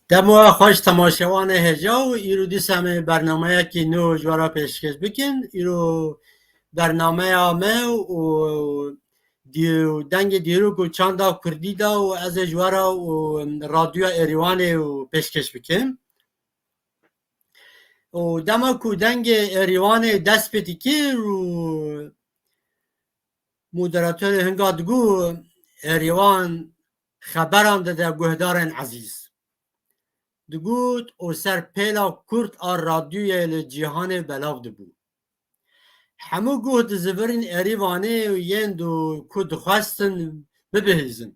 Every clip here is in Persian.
دما خوش تماشاوان هجا و ایرو دیسم برنامه که نو جوارا پیشکش بکن ایرو برنامه آمه و دنگ دیرو کو چاندا کردی دا و از جوارا و رادیو ایروان و پیشکش بکن و دما کو دنگ ایروان دست پیتی که رو مدراتور هنگادگو ایروان خبران ده گهدارن عزیز دگوت او سر پیلا کرد آر رادیوی جهان بلاو دبو همو گوت زبرین ایروانه و یندو کد خواستن ببهیزن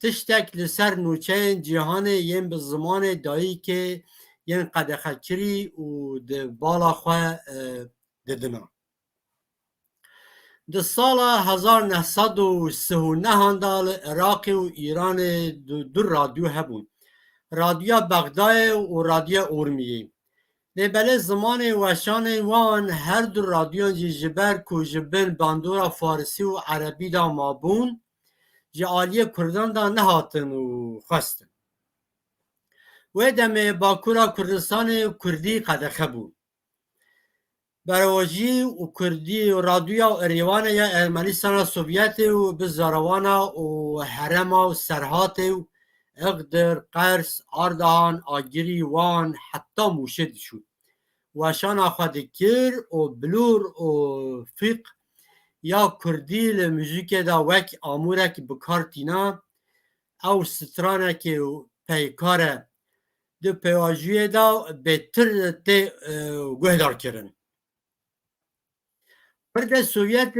تشتک لسر نوچه جهان ین به زمان دایی که ین قدخکری و ده بالا خواه ددنا ده سال 1939 هندال عراق و ایران دو رادیو هبون رادیو بغداد و رادیو اورمیه بله زمان وشان وان هر دو رادیو جبر کو جبن باندورا فارسی و عربی دا مابون جعالی کردان دا نهاتن و خواستن و دم باکورا کردستان کردی قدخه بود برواجی و کردی و رادیو ایروان یا ارمنستان سوویت و بزاروانا و حرما و سرهات و اقدر قرس آردهان آگیری وان حتی موشد شد وشان خود کر و بلور و فیق یا کردی لموزیک دا وک آمورک بکارتینا او سترانک پیکار دو پیواجوی دا بهتر تی گهدار کرن پرد سوویت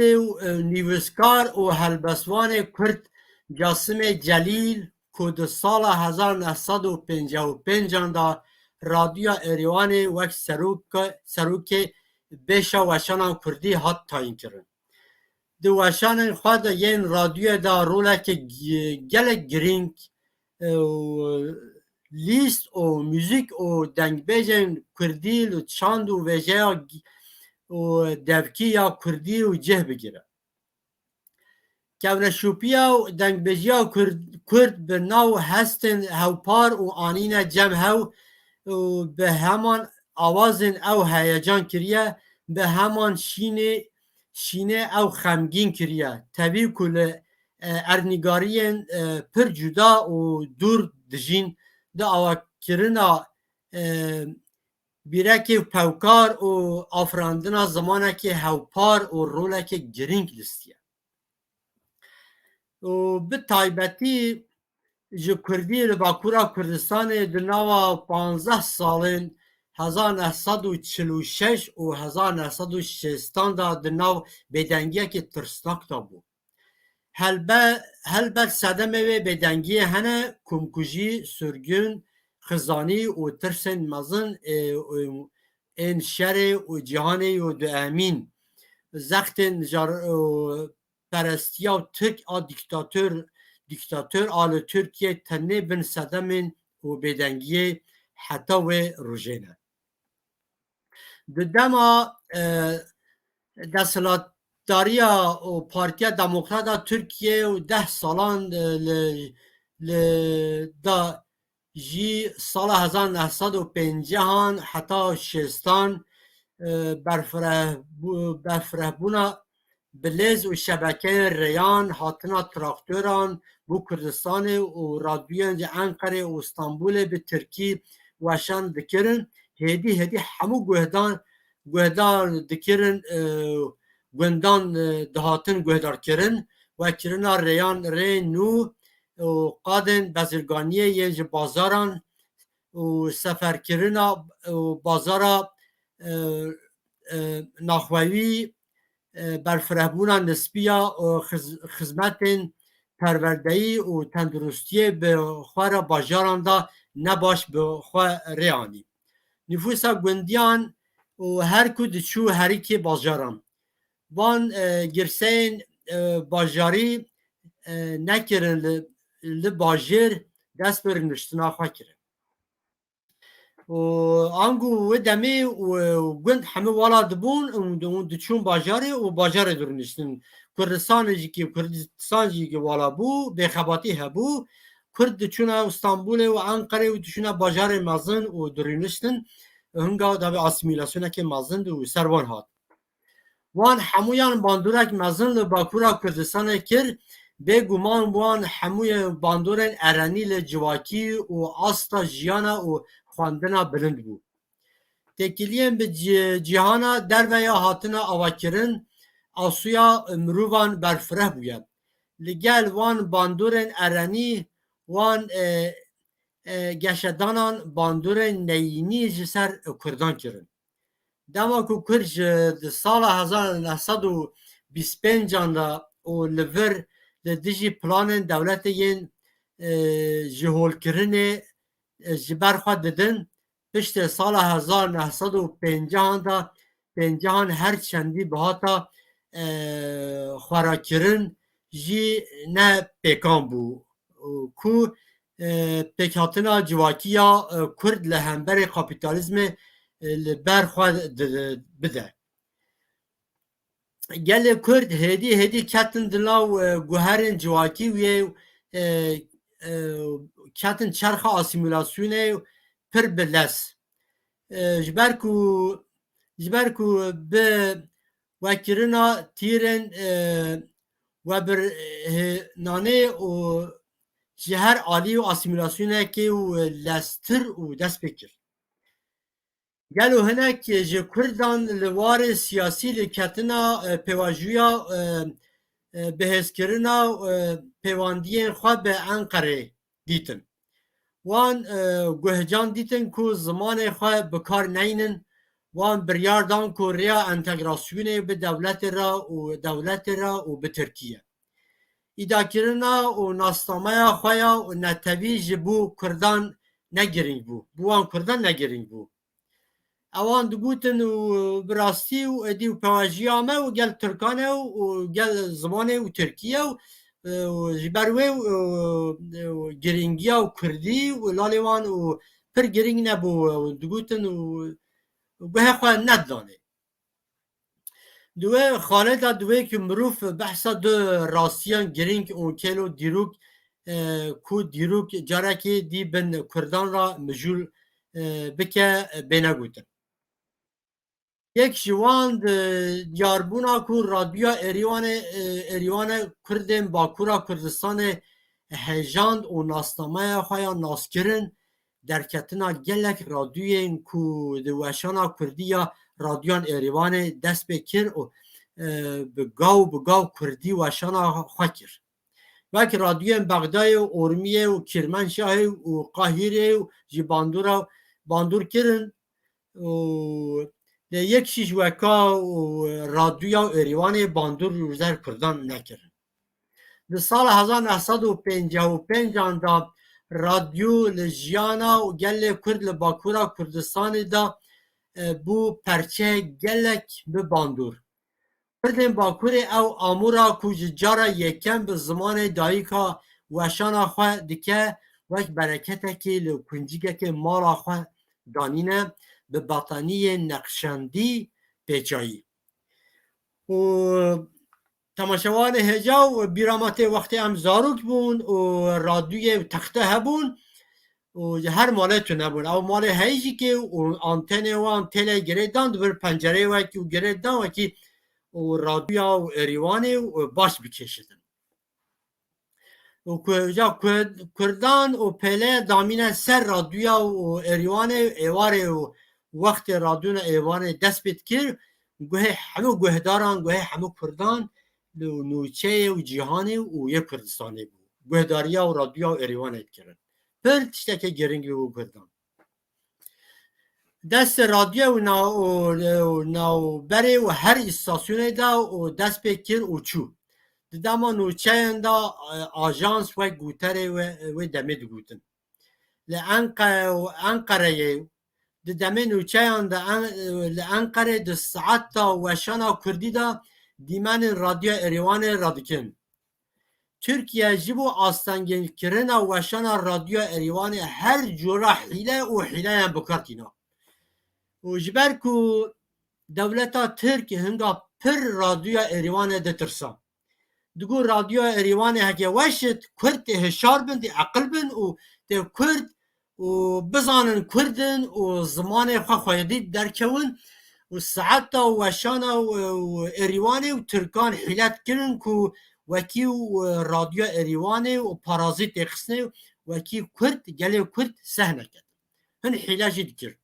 نیوزکار و هلبسوان کرد جاسم جلیل که در سال 1955 دا رادیو ایروان وک سروک بیشا وشان کردی هات تاین کرن دو وشان خود ین رادیو دا رولک گلک گرینگ لیست و موزیک و دنگ بیجن کردی و چاند و ویجه و دفکی یا کردی و جه بگیره کونشوپیا و دنگ بیجیا کرد به ناو هستن هوپار و آنین جمع هاو و به همان آوازن او هیجان کریه به همان شینه او خمگین کریه طبیع کل ارنگارین پر جدا و دور دجین ده آوا کرنا بیرکی پوکار و آفراندنا زمانه که هوپار و رولک گرینگ لستیه و به تایبتی جو کردی لباکورا کردستان دناوا 15 سالن 1946 و 1960 دا دناو بدنگیه که ترسناک دا بو هلبت صدمه بدنگیه هنه کمکوژی سرگون خزانی و ترسن مزن این شر و جهانی و دو امین زختن پرستیا و ترک آ دیکتاتور آل ترکیه تنه بن صدمن و بدنگیه حتی و روژینه ده دما دستلاتداریا و پارتیا دموکراتا ترکیه و 10 سالان دا جی سال 1950 حتی 60 برفرهبونا بلیز و شبکه ریان هاتنا تراکتوران بو کردستان و رادیوین جه انقره و استانبول به ترکی وشان دکرن هدی همو گهدار دکرن گندان دهاتن گهدار کرن و کرنا ریان ری نو و قادن بزرگانیه ینج بازاران و سفر کرنا و بازارا ناخوی برفرهبونا نسبیا و خدمت پروردهی و تندرستی به خواه باجاران دا نباش به خواه ریانی نفوسا گوندیان و هر کود چو هری که باجاران وان گرسین باجاری نکرن لباجر دست بر نشتنا خواه کرن و آنگو و دمی و گند همه والا دبون و دچون باجاره و باجاره درنشتن کردستان جی که والا بو بخباتی هبو کرد چونه استانبول و انقره و چونه باجار مزن و درینشتن هنگا دا به اسیمیلاسیون که مزن و سروان هات وان همویان باندورک مزن ل باکورا کردستان کرد به گمان وان هموی باندورن ارانی ل جواکی و آستا جیانا و خواندنا بلند بود تکیلین به جهانا در ویا هاتنا آواکرن آسویا مروان برفره بوید لگل وان باندورن ارانی وان گشتانان باندورن نینی جسر کردان کرن دما کو کرج سال 1925 دا و لور دیجی پلان دولت ین جهول کرنه جبر خود ددن پشت سال 1950 دا 50 هر چندی بهاتا خواراکرن جی نه پیکان بو کو پیکاتنا جواکیا کرد لهمبر کپیتالیزم برخواد بده گل کرد هدی کتن دلاو گوهرن جواکی و کتن چرخ آسیمیلاسیون پر بلس جبرکو به وکرنا تیرن و بر نانه و جهر عالی و آسیمیلاسیون که و لستر و دست بکر گلو هنک جه کردان لوار سیاسی لکتنا پیواجویا بهزکرنا پیواندین خواه به انقره دیتن وان گوهجان دیتن که زمان خواه بکار نینن وان بریاردان که ریا انتگراسیون به دولت را و به ترکیه ایدا کرنا و ناستامه خواه و نتوی جبو کردان نگرینگ بو بوان کردان نگرینگ بو اوان دگوتن و براستی و ادی و پواجیامه و گل ترکانه و گل زمانه و ترکیه و جبروه و گرینگیا و کردی و لالیوان و پر گرینگ نبو و دگوتن و به خواه ندانه دوه خالده دوه که مروف بحثا دو راستیان گرینگ اون کلو دیروک کو دیروک جارکی دی بن کردان را مجول بکه بینه گوتن یک جوان دیاربونا کو رادیو اریوان کردن باکورا کردستان هجاند و ناستامه خوایا ناسکرن در کتنا گلک رادیوین کو دوشانا کردیا رادیوان اریوان دست بکر و بگاو کردی وشانا خواکر وک رادیوین بغدای و ارمیه و کرمانشاه و قاهره و جی باندور کرن و یک شیش وکا و رادیو اریوان باندور روزر کردان نکرن در سال 1955 دا رادیو لجیانا و گل کرد لباکورا کردستان دا بو پرچه گلک به باندور کردن باکور او آمورا کوج جارا یکم به زمان دایکا وشانا خواه دکه وک برکته که لکنجیگه که مالا خواه دانینه به باطانی نقشندی پیچایی و تماشاوان هجا و بیرامت وقتی هم زاروک بون و رادیوی تخته هبون و هر ماله تو نبون او ماله هیجی که آنتنه و تله گریدان دور پنجره وکی و گریدان وکی و رادیو و اریوانه و باش بکشیدن و کردان و پله دامینه سر رادیو و اریوانه ایواره و وقت رادیو ایوانه دست بید کر گوه همه گوهداران گوه همه کردان نوچه و جهانه و یک کردستانه بود گوهداری و رادیو و اریوانه کرد پر تشته که گرنگی و کردان دست رادیو و ناو بره و هر استاسیونه دا و دست بکر و چو دما نوچه دا آژانس و گوتره و دمه دو گوتن لأنقره دمه نوچه دا لأنقره دا ساعت دا وشانا کردی دا دیمن رادیو اریوان رادیکن ترکیه جبو آستانگین کرن وشانا رادیو اریوان هر جورا حیله و حیله هم بکارتینا و جبر کو دولتا ترک هنگا پر رادیو اریوان ده ترسا دگو رادیو اریوان هکه وشت کرد هشار بن دی عقل بن و دی کرد و بزانن کردن و زمان خواه درکون و ساعتا و وشانا و اریوانه و ترکان حیلت کرن که وکی و رادیو اریوانه و پارازیت اخسنه وکی کرد گلی کرد سهنه کرد هن حیلت دکر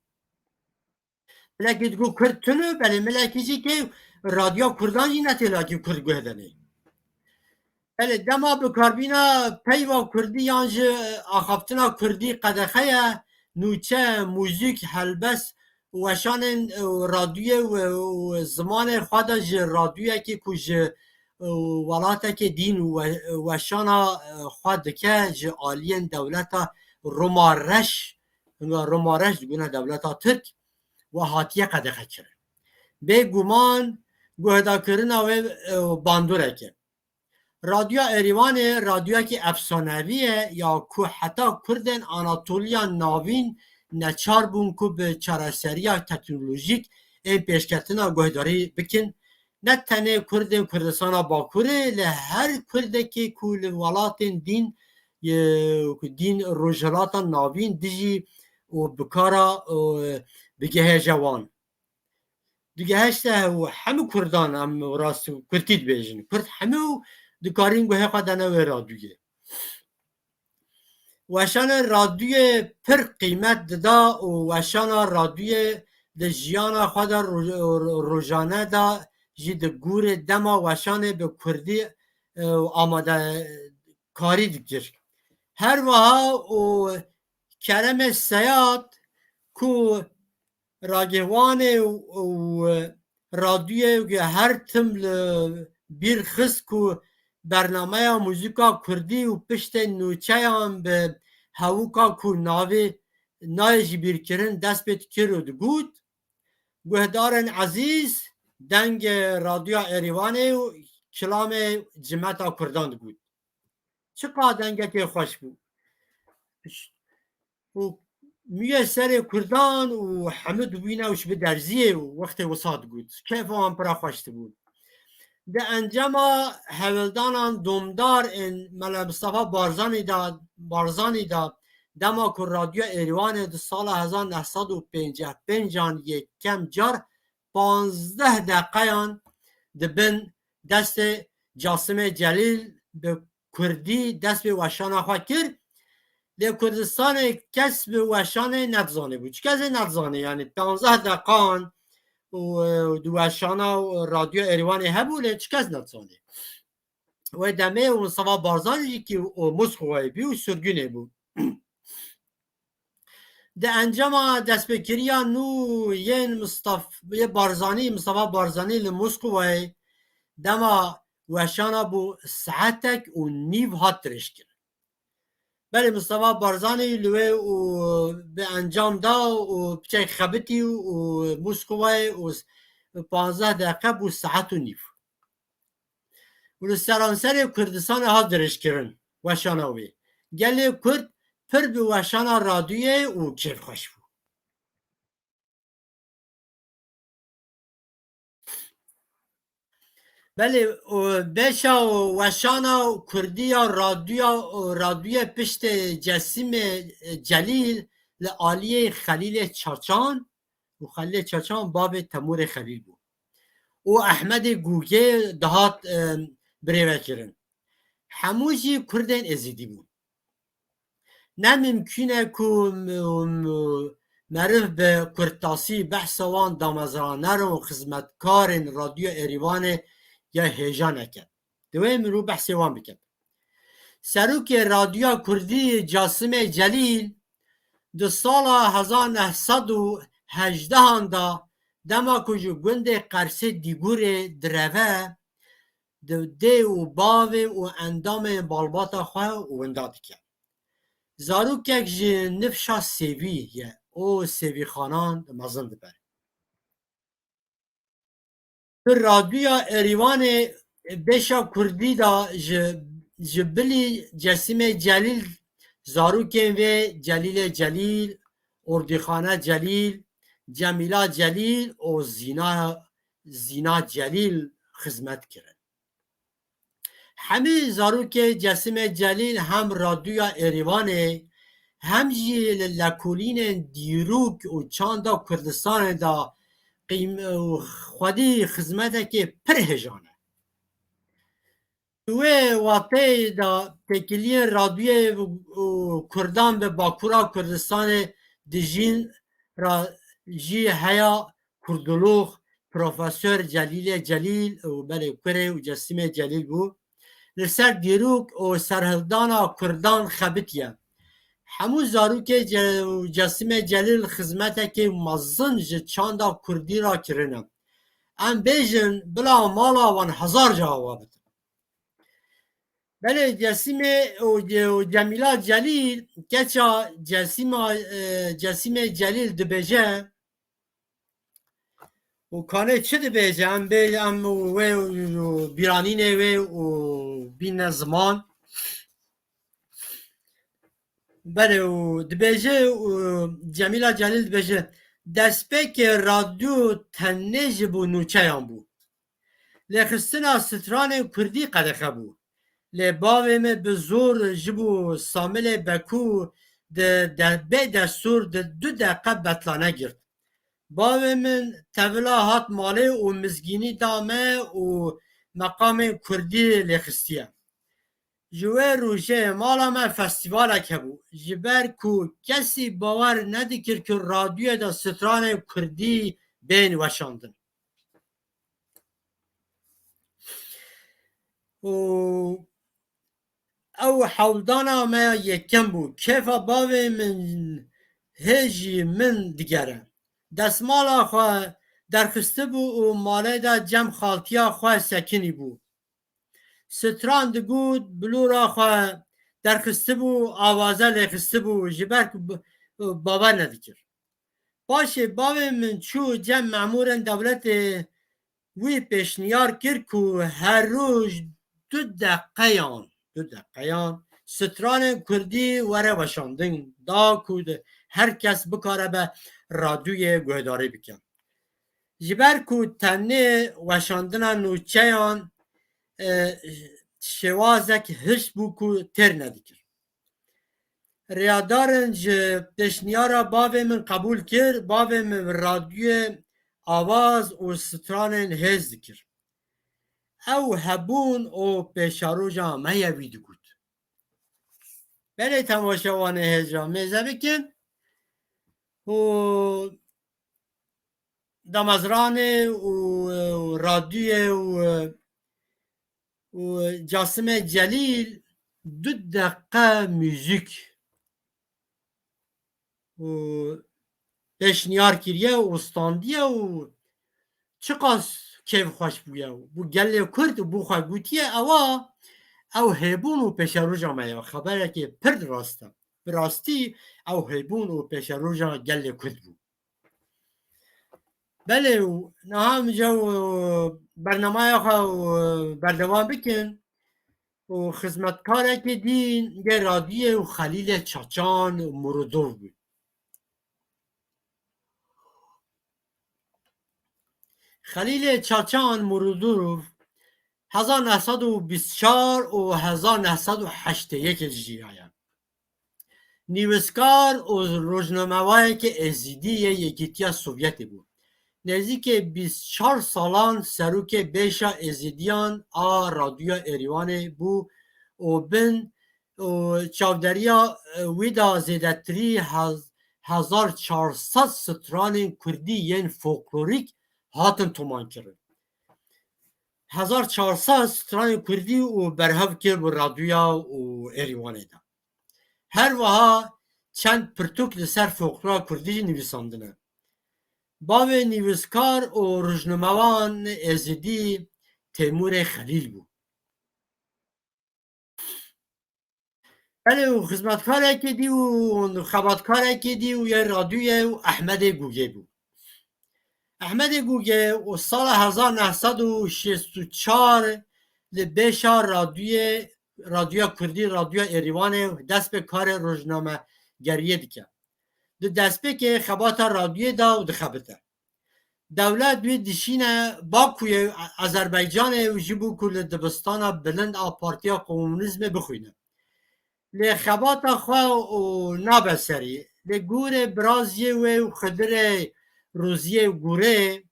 ملکی دگو کرد تنو بله ملکی جی که رادیو کردان جی نتیلاکی کرد گهدنه بله دما بکاربینا پیوا کردی یانج آخافتنا کردی قدخه نوچه موزیک هلبس وشان رادیو و زمان خواده ج رادیو که کج ولاته که دین وشانا خواده که ج آلین دولتا رومارش گونه دولتا ترک و هاتیه قدخه کرد به گمان گوهدا کرنا و باندوره که رادیو اریوان رادیو که افسانویه یا که حتی کردن آناتولیا ناوین نچار بون که به چارەسەریya تکنولوژیک این پیشکتنا گوهداری بکن نه تنه کردن کردستان باکوره لهر کرده که کل ولات دین روژلات ناوین دیجی و بکارا بگه جوان دیگه هشته و همه کردان هم راست کردید بیجن کرد همه دکارین گوه قدنه و رادیویه وشان رادیو پر قیمت دا و وشان رادیو د جیانا خود روزانه دا جد گور دما وشان به کردی آماده کاری دکر هر وها و کرم سیاد کو راگوان و رادیو هر تم بیر خست کو برنامه موزیکا کردی و پشت نوچه هم به هاوکا کو نای بیر کرن دست بیت کرد گود گوهدارن عزیز دنگ رادیو اریوانه و کلام جمعتا کردان گود چقدر دنگه که خوش بود و میه سر کردان و همه دوبینه وش به درزیه و وقت وساد گود کیف هم پرا خوشت بود ده انجام هولدانان دومدار این ملا مصطفی بارزانی دا دما که رادیو اریوان ده سال 1955 یک کم جار 15 دقیقه ده بن دست جاسم جلیل به کردی دست به وشان خواه کرد ده کردستان کس به وشان نتزانه بود چه کسی نتزانه یعنی 15 دقیقه و دوشانا رادیو اریوان هبوله چه کس نتزانه و دمه و مصطفی بارزانی که مسخواه بی و سرگونه بود ده انجام دست بکریا نو یه مصطفی بارزانی لمسخواه دما وشانا بو ساعتک و نیو هات رشکن بله مصطفی بارزانی لوه و به انجام دا و بچه خبتی و مسکوه و 15 دقیقه بو ساعت و نیف و سرانسر کردستان ها درش کرن وشاناوی گلی کرد پر به وشانا رادیوی و کیف خوش بود بله بشا وشانا کردی رادیو پشت جسیم جلیل لعالی خلیل چاچان و خلیل چاچان باب تمور خلیل بود و احمد گوگه دهات بریوه کرن هموشی کردین ازیدی بود نممکنه که معروف به کردتاسی بحثوان دامزرانر و خدمتکار رادیو اریوان یا هیجان نکرد دویم رو بحث وان بکرد سروک رادیو کردی جاسم جلیل دو سال 1918 دا دما کجو گند قرص دیگور دروه ده و باوه و اندام بالباتا خواه و انداد کرد زاروک یک نفشا سیوی او سیوی خانان مزند بر رادیو اریوان بشا کردی دا جبلی جسیم جلیل زاروکین و جلیل اردیخانه جلیل جمیلا جلیل و زینا جلیل خدمت کرد همه زاروک جسم جلیل هم رادیو ایریوانه هم جی لکولین دیروک و چاندا کردستان دا قیم خودی خدمت که پر هجانه دوی واقعی دا تکیلی رادیو کردان به باکورا کردستان دیجین را جی هیا کردولوخ پروفسور جلیل جلیل و بله کره و جسیم جلیل بو لسر دیروک و سرهلدانا کردان خبتیه همو زاروک جسیم جلیل خدمته که مزن چاندا کردی را کرنه ام بیجن بلا مالا وان هزار جوابت بله جسیم جمیلا جلیل کچا جسیم جلیل دبیجه و کانه چه دبیجه ام بیرانینه و بین زمان بله و دبیجه جمیلا جلیل دبیجه دستپک رادیو تنج بو نوچه هم بو لخستنا ستران کردی قدخه بو لباوه me bi zor ji bo Samilê Bekû bê destûr di 2 deqe betlane girt. Bavê min tevila hat malê û mizgînî da me û meqamên Kurdî lêxistiye. Ji wê rojê mala me festîvalek hebû ji ber ku kesî bawer nedikir ku radyoya da stranên Kurdî bên weşandin. او حولدانا ما یکم بو کیفا باوی من هجی من دیگره دستمالا خواه درخسته بو و ماله دا جم خالتیا خواه سکنی بو ستران دگود بلورا خواه درخسته بو آوازه لخسته بو جبر باور ندیکر باشه باوی من چو جم معمورن دولت وی پیشنیار کر کو هر روز 2 دقیقیان ستران کردی وره وشاندن دا کود هر کس بکاره به رادیوی گوهداری بکن جبر کود تنه وشاندن نوچهان شوازک هش بو کو تر ندیکر ریادارن پیشنیارا باوی من قبول کر باوی من رادیو آواز و ستران هز دکر او هبون او پیشاروجا میوی دکود بله تماشاوان هجا میزه بکن و دمزران و رادیو و جاسم جلیل 2 دقیقه موزیک و پیشنیار کریه و استاندیه و چقاس کیف خوش بویه بو گله کرد و بو خواه گوتیه او هیبون و پیش روژا میا خبره که پرد راسته براستی او هیبون و پیش روژا گله کرد بو بله و نه هم جو برنامه خواه بردوام بکن و خدمتکاره که دین یه رادیه و خلیل چاچان و مرودوف بود خلیل چاچان مرودوف 1924 و 1981 هجریه نیوسکار و روزنامه‌ای که ازیدی یکیتیا سوویتی بود نزدیک 24 سالان سروک بیشا ازیدیان آ رادیو ایریوان بو و بن و چاودریا ویدا زیدتری 1400 ستران کردی ین فولکلوریک هاتن تومان کرد 1400 ستران کردی و برهف کرد و رادیو و ایریوانه دا هر وها چند پرتوک لسر فولکلور کردی نویساندنه باوی نیوسکار و روزنامه‌وان ازیدی تیمور خلیل بود بله و خدمتکاره که دی و خبرکاره که دی و یه رادیو احمد گوگه بود احمد گوگه و سال 1964 لبیشا رادیو کردی رادیو ایریوان دست به کار روزنامه گریه دیکه دست به که خبات رادیو دا و دخبته دولت دوی دشینه باکوی آذربایجان و جبو کل دبستان بلند آ پارتیا کمونیسم بخوینه لی خباتا خواه و نابسری لی گوره برازیه و خدر روزیه و گوره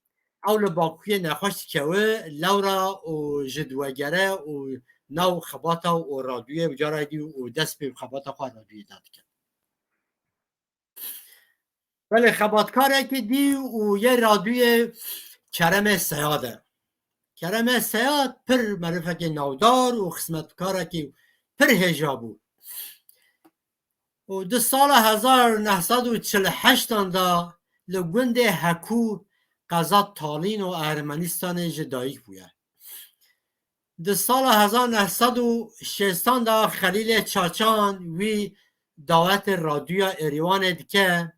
او لباکوی نخوش که لورا و جدوگره و نو خباتا و رادویه و جارای دی و دست به خباتا خواه رادویه داد کرد ولی خباتکاره که دی و یه رادوی کرم سیاده کرم سیاد پر معرفه که نودار و خسمتکاره که پر هجابو و ده سال 1948 دا لگوند حکو قضا تالین و ارمنستان جدایی بوده ده سال 1960 دا خلیل چاچان وی دعوت رادیو ایریوان دیگه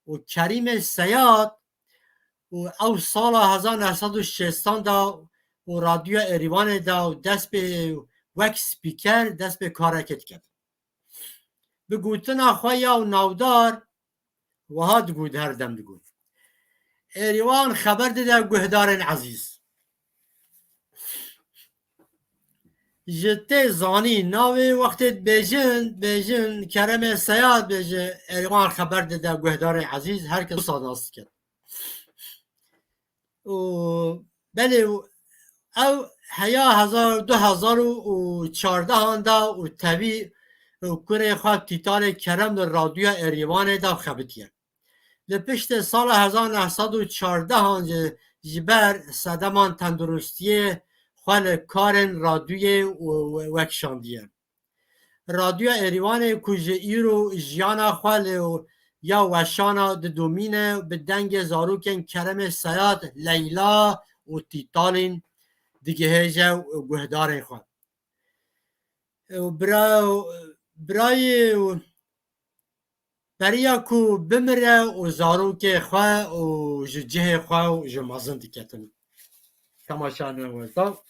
و کریم سیاد و او سال 1960 دا و رادیو ایریوان دا دست به وک سپیکر دست به کارکت کرد به گوتنا خواه و نودار و ها دگود هر دم دگود ایریوان خبر ده گهدار عزیز جته زانی ناوی وقت بیجن کرم سیاد بیجه ایریوان خبر ده گهدار عزیز هر کس ساناست کرد و بله او هیا 2014 دا و تبی کره خواه تیتار کرم در رادیو ایریوان دا خبتیه لپشت سال 1914 جبر صدمان تندرستیه خواه کارن رادیوی وکشاندیه رادیو ایریوان کجه ایرو جیانا خواه یا وشانا دومینه به دنگ زاروکن کرم سیاد لیلا و تیتالین دیگه هجه و گهدارن خواه برای کو بمره و زاروک خواه و جه خواه و جمازن دیکتن تماشانه وزا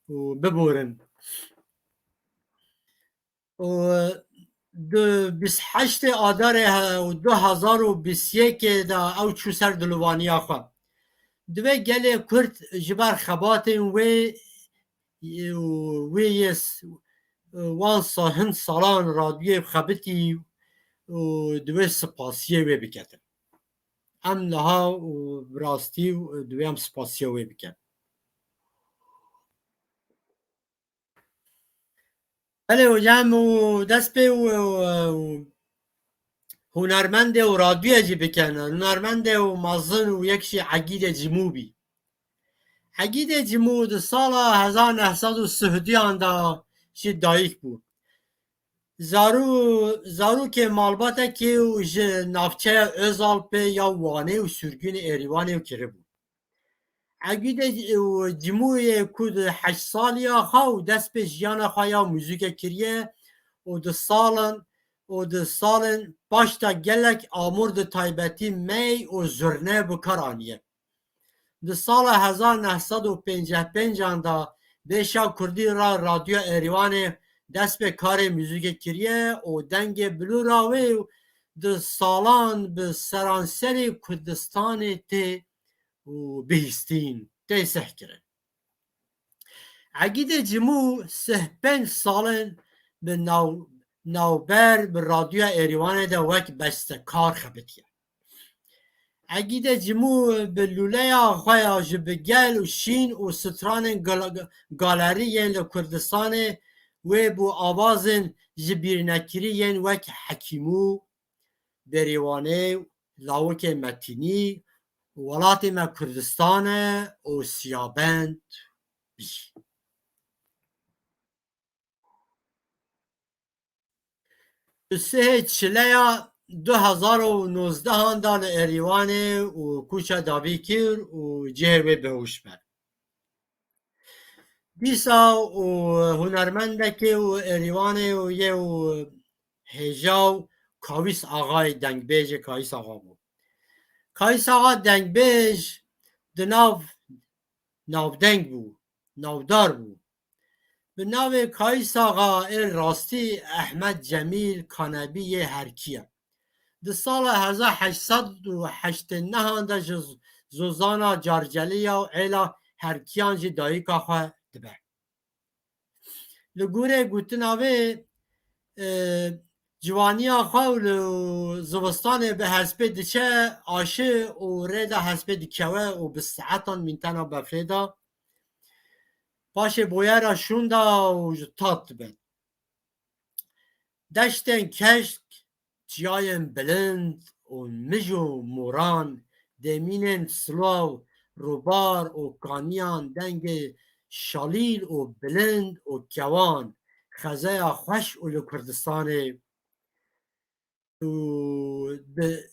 و ببورن و 28 آدار 2021 دا او چو سر دلوانیا خواه دوی گله کرد جبر خباتن وی وان هند سالان رادیو خبتی و دوی سپاسیه وی بکتن ام لها و براستی و دوی هم سپاسیه وی بکتن بله و جمع دست به هنرمنده و رادیو جی بکنه هنرمنده و مازن و یکشی عگید جموبی عگید جمود سال 1930 دا شی دایک بود زارو که مالباته که و نافچه ازالپه یا وانه و سرگین ایریوانه و کره بود عگید جموی کود 8 سالی خواه دست به جیان خواه یا موزیک کریه و ده سالن باشتا گلک آمورد تایبتی می و زرنه بکرانیه ده سال 1955 دا بیشا کردی را رادیو ایریوان دست به کار موزیک کریه و دنگ بلو راوی و ده سالان به سرانسری کردستان تی و بهستین تی سح کرن عگید جمو 5 سالن به نوبر به رادیو ایریوان ده وک بستکار خبتیه عگید جمو به لوله خواه جبگل و شین و ستران گالری ین لکردستان و بو آوازن جبیر نکری ین وک حکیمو بریوانه لاوک متینی ولات ما کردستان و سیابند بی سه چلیا 2019 دا ایریوان و کوچه داوی کر و جهوی بهوش بر دیسا و هنرمنده و ایریوان و یه و هجاو کاویس آقای دنگبیج کاویس آقا بود کاویس آقا دنگبیج ده ناو دنگ بود ناودار بود به ناو کاویس آقا ال راستی احمد جمیل کانبی هرکیه ده سال 1889 دا زوزانا جارجلیا و عیلا هرکیان جی دایکا خواه دبه لگوره گوتناوه جوانیا خواه و زوستان به حسبه دچه آشه و ریدا حسبه دکوه و بساعتان منتنا بفریدا باشه بویرا شوندا و جتات بد دشتن کشک جیاین بلند و مجو موران دمینن سلو روبار و کانیان دنگ شالیل و بلند و کوان خزه خوش و کردستان و به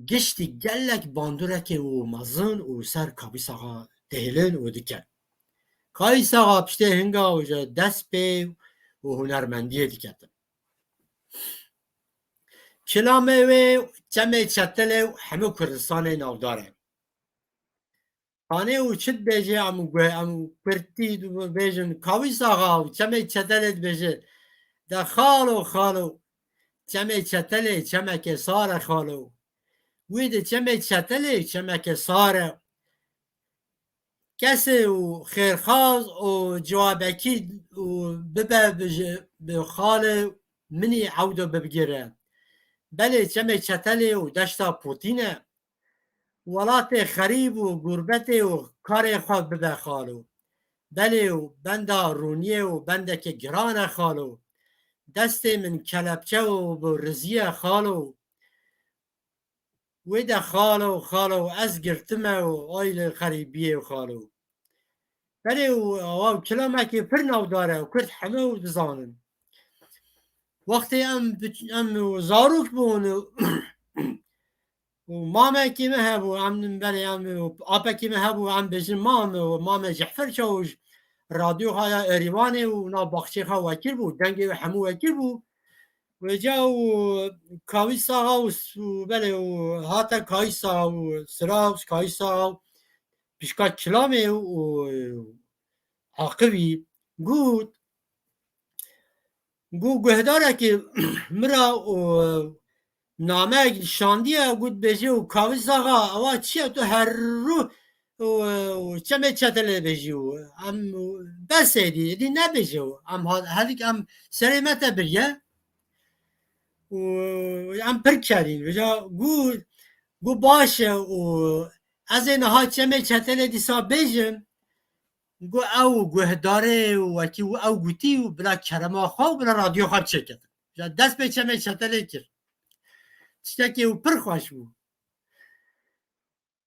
گشتی گلک باندورک و مزن و سر کابیساقا دهلن و دکن کابیساقا پشته هنگا و جا دست به و هنرمندی دکتن کلامه و جمع چتله و همه کردستان نافداره خانه و چت بیجه ام پرتی دو بیجن کابیساقا و جمع چتله بیجه ده خالو جمع چتله جمع که سار خالو وید جمع چتله جمع که سار کسی و خیرخواز و جوابکی و ببه به خال منی عودو ببگیره بله جمع چتله و دشتا پوتینه ولات خریب و گربت و کار خواه ببه خالو بله و بنده رونیه و بنده که گران خالو دست من کلبچه و رزیه خالو ویده خالو از گرتمه و آیل خریبیه و خالو بله و کلامه که پر نو داره و کرد همه و بزانن وقتی ام زاروک بون و مامه که مه هبو ام بله ام آپه که مه هبو ام بجن مامه جحفر چوش رادیو های ایریوانه و نا باخچه ها وکیل بود دنگی و همو وکیل بود و جاو کاویسا و بله و هاتا کایسا و سراوس کایسا پیشکا کلامه و عاقبی گود گهداره که مرا و نامه شاندیه گود بجی و کاویسا اوا چیه تو هر رو و چمه چتله بجی و ام بس دی نبجی و ام هلیک ام سریمت بریه و ام پر کردین وجا گو باشه و از این ها چمه چتله دیسا بجم گو او گهداره و کی او گوتی و بلا کرما خواه بلا رادیو خواب چکت دست به چمه چتله کرد تشتکی و پر خوش بود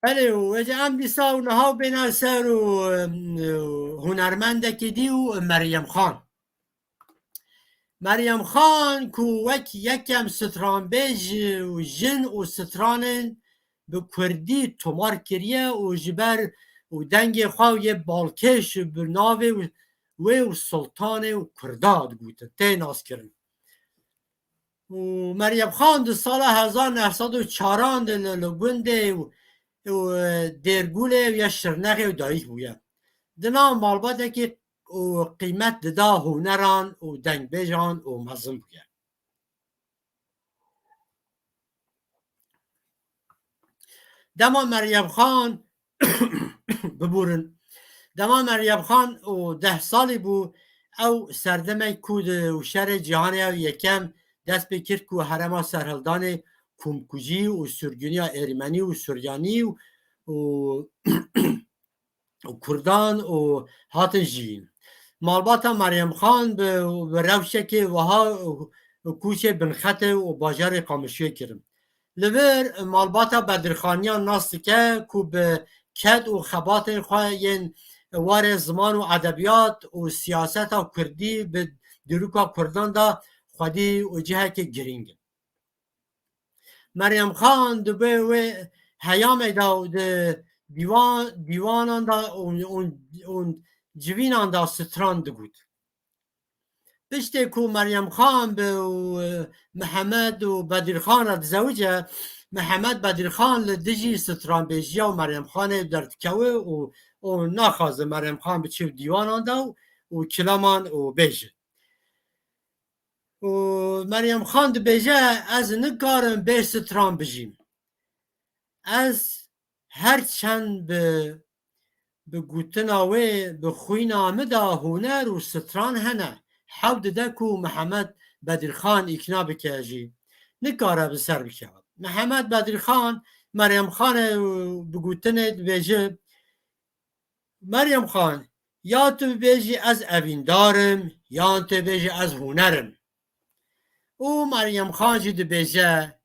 بله و ام دیسا و نها بین سر و هنرمنده که دی و مریم خان کو وک یکم ستران بیج و جن و سترانن به کردی تومار کریه و جبر و دنگ خواه یه بالکش به ناوه و سلطان و کرداد گوته تی ناس کرن و مریم خان دو سال 1904 لگونده و درگوله و یا شرنقه و دایش بویه دنا مالباته که و قیمت ددا هنران و دنگ بیجان و مزم بویه دما مریم خان ببورن دما مریم خان و 10 سالی بو او سردمه کود و شر جهانی و یکم دست بکرد که حرما سرهلدان کومکوجی و سرگونی ایرمنی و سوریانی و کردان و هاتن جین مالباتا مریم خان به روشک وها کوچه بنخط و باجار قامشوی کرم لبر مالباتا بدرخانیان ناست که به کد و خبات خواه ین وار زمان و ادبیات و سیاست و کردی به دروکا کردان دا خودی و جهه که گرینگ مریم خان دوبه و هیام دا دیوانان دا اون جوینان دا ستراند بود پشت کو مریم خان به محمد و بدرخان را زوجه محمد بدرخان لدجی ستران بیجیا و مریم خان درد کوه و نخواست مریم خان به چه دیوانان دا و کلامان و بیجه و مریم خان دو بیجه از نگارم به ستران بجیم از هرچند به گوتنا و به خوینا مدا هنر و ستران هنه حود دکو محمد بدرخان اکنا بکجی نکاره بسر بکرد محمد بدرخان مریم خان بگوتنه بیجه مریم خان یا تو بیجی از اویندارم یا تو بیجی از هنرم او مریم خان جی دو بیجه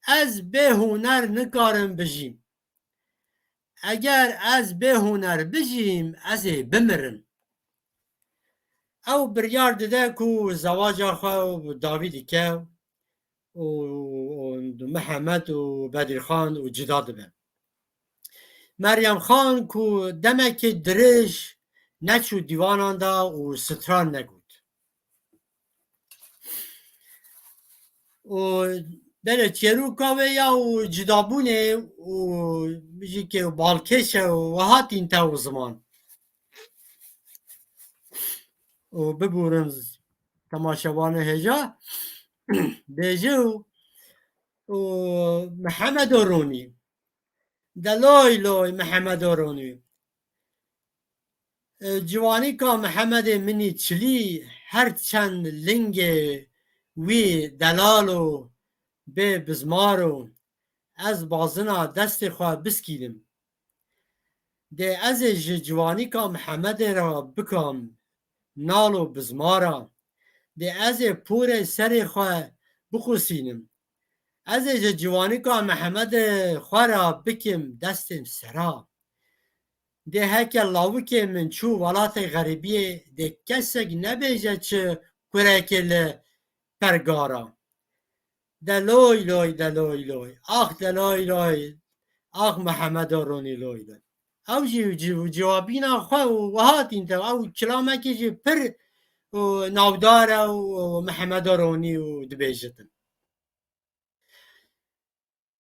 از به هنر نکارم بجیم اگر از به هنر بجیم از بمرم او بریار دده کو زواج خو داویدی که و محمد و بدرخان و جدا دبن مریم خان کو دمک درش نچو دیوانان دا و ستران نگود و بله چروکاوه یا و جدابونه و بجی که بالکشه و هاتین تا و زمان و ببورن تماشاوان هجا بیجو و محمد رونی دلای لای محمد رونی جوانی که محمد منی چلی هر چند لنگ وی دلالو به بزمارو از بازنا دست خواه بسکیدم ده از جوانی که محمد را بکم نالو بزمارا ده از پور سر خواه بخوسینم از جوانی که محمد خواه را بکم دستم سرا ده هک لاوی که من چو ولات غریبی ده کسک نبیجه چه کرکل پرگارا دلوی لوی دلوی لوی آخ دلوی لوی آخ محمد رونی لوی لوی او جوابینا خواه و هاتین تا او کلامه که پر ناودار و محمد رونی و دبیجتن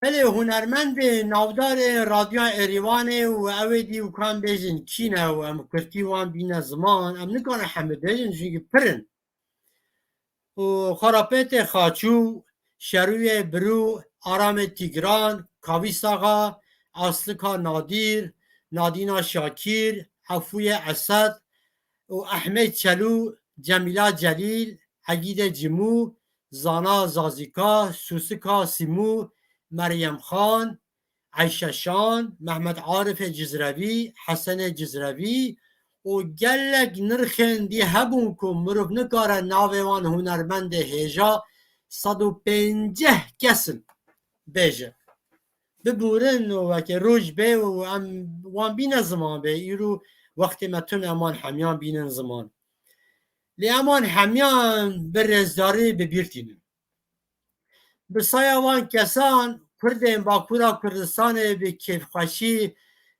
بله هنرمند ناودار رادیو اریوانه و اویدی و کان بیجن چینه و ام کرتی وان بین زمان ام نکانه همه بیجن چونکه پرن و خرابت خاچو شروع برو آرام تیگران کاویس آقا اصلکا نادیر نادینا شاکیر حفوی اسد و احمد چلو جمیلا جلیل عگید جمو زانا زازیکا سوسکا سیمو مریم خان عیشه شان محمد عارف جزروی حسن جزروی و گلک نرخن دی هبون که مروف نکاره ناویوان هنرمند هیجا 150 کسن بیجه ببورن و که روش به و وان بین زمان به ایرو وقتی متون امان همیان بینن زمان لی امان همیان به رزداری ببیرتینن بسایه وان کسان کردین باکورا کردستان به کیفخوشی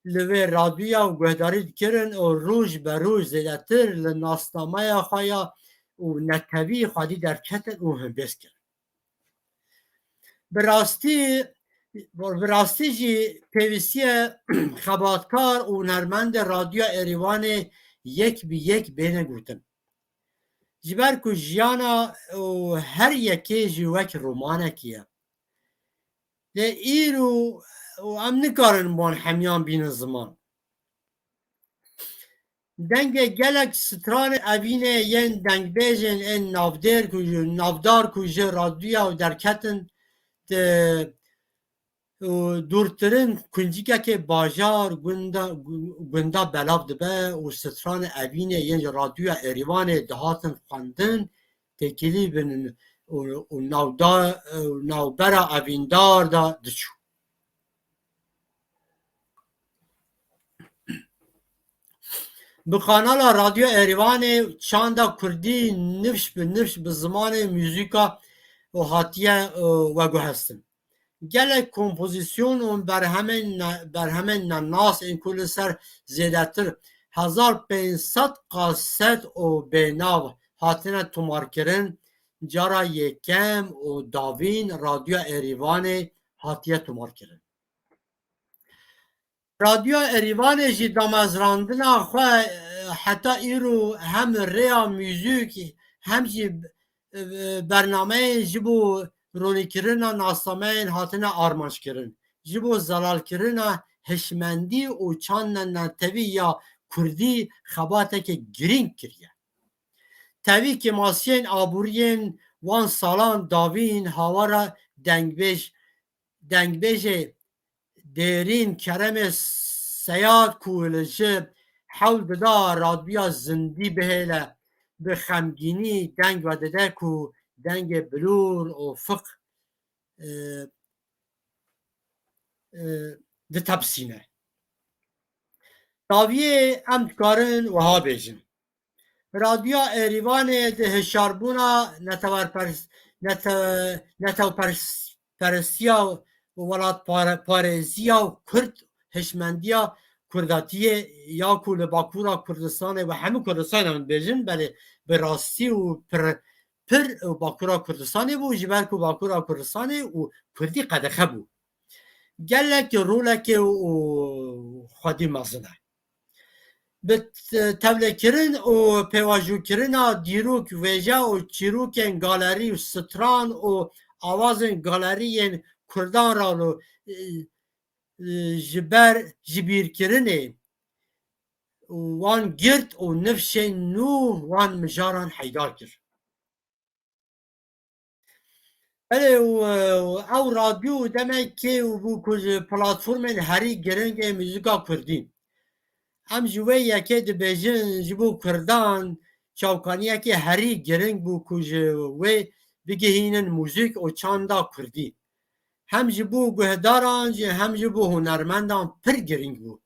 لوی رادویا و گهداری کرن و روش به روش زیدتر لناسنامه خوایا و نتوی خواهی در کتن و هم بس کرن براستی جی پیوستی خباتکار و نرمند رادیو ایریوان یک بی یک بینه گوتن جبر که جیانا و هر یکی جی وک رومانه کیه ده ایرو و ام نکارن بان همیان بین زمان دنگ گلک ستران اوینه ین دنگ بیجن این نافدار کجه رادیو و درکتن دورترین کنجیگه که باجار گنده بلاف دبه و ستران اوینه ین رادیو ایریوان دهاتن خواندن تکیلی بین و نوبر اویندار دا دچو به کانال رادیو ایریوان چاندا کردی نفش به زمان موزیکا و هاتیه و گو هستن گل کمپوزیسیون و بر همین ناس این کل سر زیدتر 1500 قاست و بیناو هاتنه تومار کرن جارا یکم و داوین رادیو ایریوان هاتیه تومار کرن رادیو ایریوان جی دامزراندنا خواه حتی ایرو هم ریا موزیک هم جی برنامه جبو رونی کرنا ناسامین هاتنه آرمانش کرن جبو زلال کرنا هشمندی و چان نتوی یا کردی خباتک گرینگ کریه توی که ماسین آبورین وان سالان داوین هاوارا دنگبیج دیرین کرم سیاد کولجه حول بدا رادبیا زندی بهیله به خمگینی دنگ و دده کو دنگ بلور و فق ده تبسینه داویه ام کارن و ها بیجن رادیو ایریوان ده هشاربونا نتو پرستیا و ولات پارزیا و کرد هشمندیا کرداتیه یا کل باکورا کردستان و همه کردستان هم بیجن بله به راستی و پر باکورا کردستان بو جبر کو باکورا کردستان و کردی قدخه بو گلک رولک و خودی مزنه به تبلیکرین و پیواجو کرنا دیروک ویجا و چیروکن گالری و ستران و آوازن گالری کردان را جبیر کرنه وان گرد و نفش نو وان مجاران حیدار کرد او رادیو demek ki bu platformên herî giring ê muzîka Kurdî em ji wê yekê dibêjin ji bo Kurdan çavkaniyekê herî giring bû ku ji wê bigihînin muzîk û çanda Kurdî hem ji bo guhdaran jî hem ji bo hunermendan pir giring bû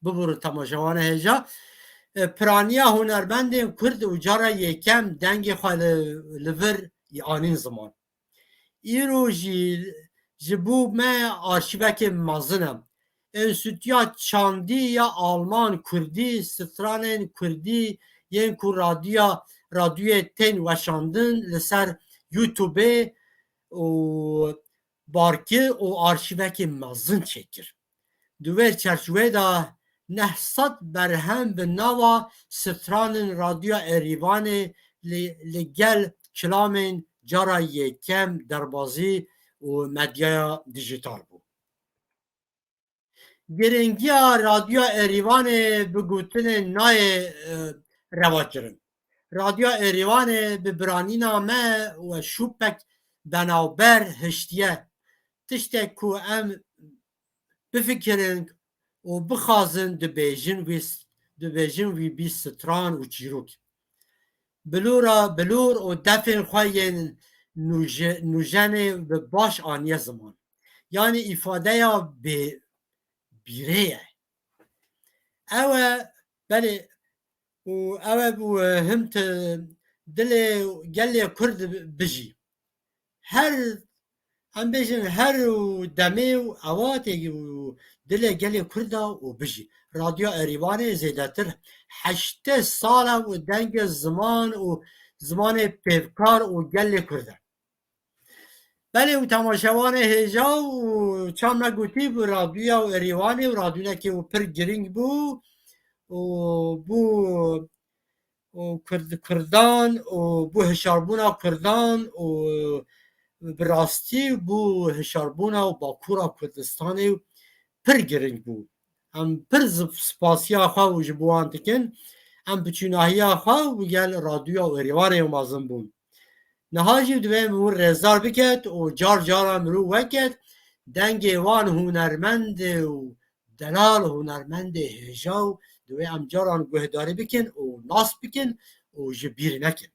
bibûr temaşewana hêja piraniya hunermendên Kurd û cara yêkem dengê xwe li vir anîn ziman îro ji bo me arşîvekê mezin e Enstitûya Çandî ya Alman Kurdî stranên Kurdî yên ku radyoyê tên weşandin li ser YouTubeê û barkî û arşîvekê mezin çêkir di wê çerçeveyê de nehsed berhem bi nava stranên radyoya Êrîvanê li gel kilamên cara yêkem derbasî û medyaya dijîtal bû giringiya radyoya Êrîvanê bi gotinên nayê revakirin radyoya Êrîvanê bi biranîna me we şûpek benavber hiştiye tiştek ku em bifikirin û bixwazin dibêjin wî bîst stran û çîrok bilûr û defên xwe yên nûjenê bi baş aniye ziman yanî îfadeya bîrê ye ew e belê û ew e bû him dilê gelê Kurd bijî her em bêjin her demê û evatê û dilê gelê Kurd e û bijî radyoya Êrîvanê zêdetir 80 sal e û dengê ziman û zimanê pêvkar û gelê Kurd e belê û temaşevanê hêja û çand me gotî bi radyoya Êrîvanê û radyonekê û pir giring bû û bû Kurdan û bû hişarbûna Kurdan û bi rastî bû hişarbûna Bakûra Kurdistanê pir giring bû em pir spasiya xwe û ji bo wan dikin em biçûnahiya xwe û gel radyoya Êrîvanê mezin bûn niha jî divê min rêzar biket û car caran mirov veket dengê wan hunermendê û delal hunermendê hêja û divê em caran guhdarî bikin û nas bikin û ji bîr nekin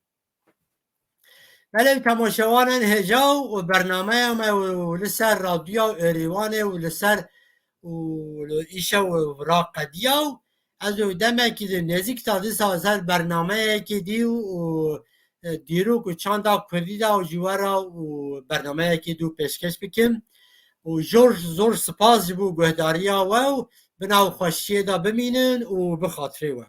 belê temaşewanên hêja û bernameya me li ser radyoya Êrîvanê û li ser îşev raqediya û ez û demekî di nêzik ta dîsa ser bernameyekê dî û dîrok û çanda Kurdî de ji we re û bernameyekê dû pêşkeş bikim û zor spas ji bo guhdariya we û bi navxweşiyê de bimînin û bi xatirê we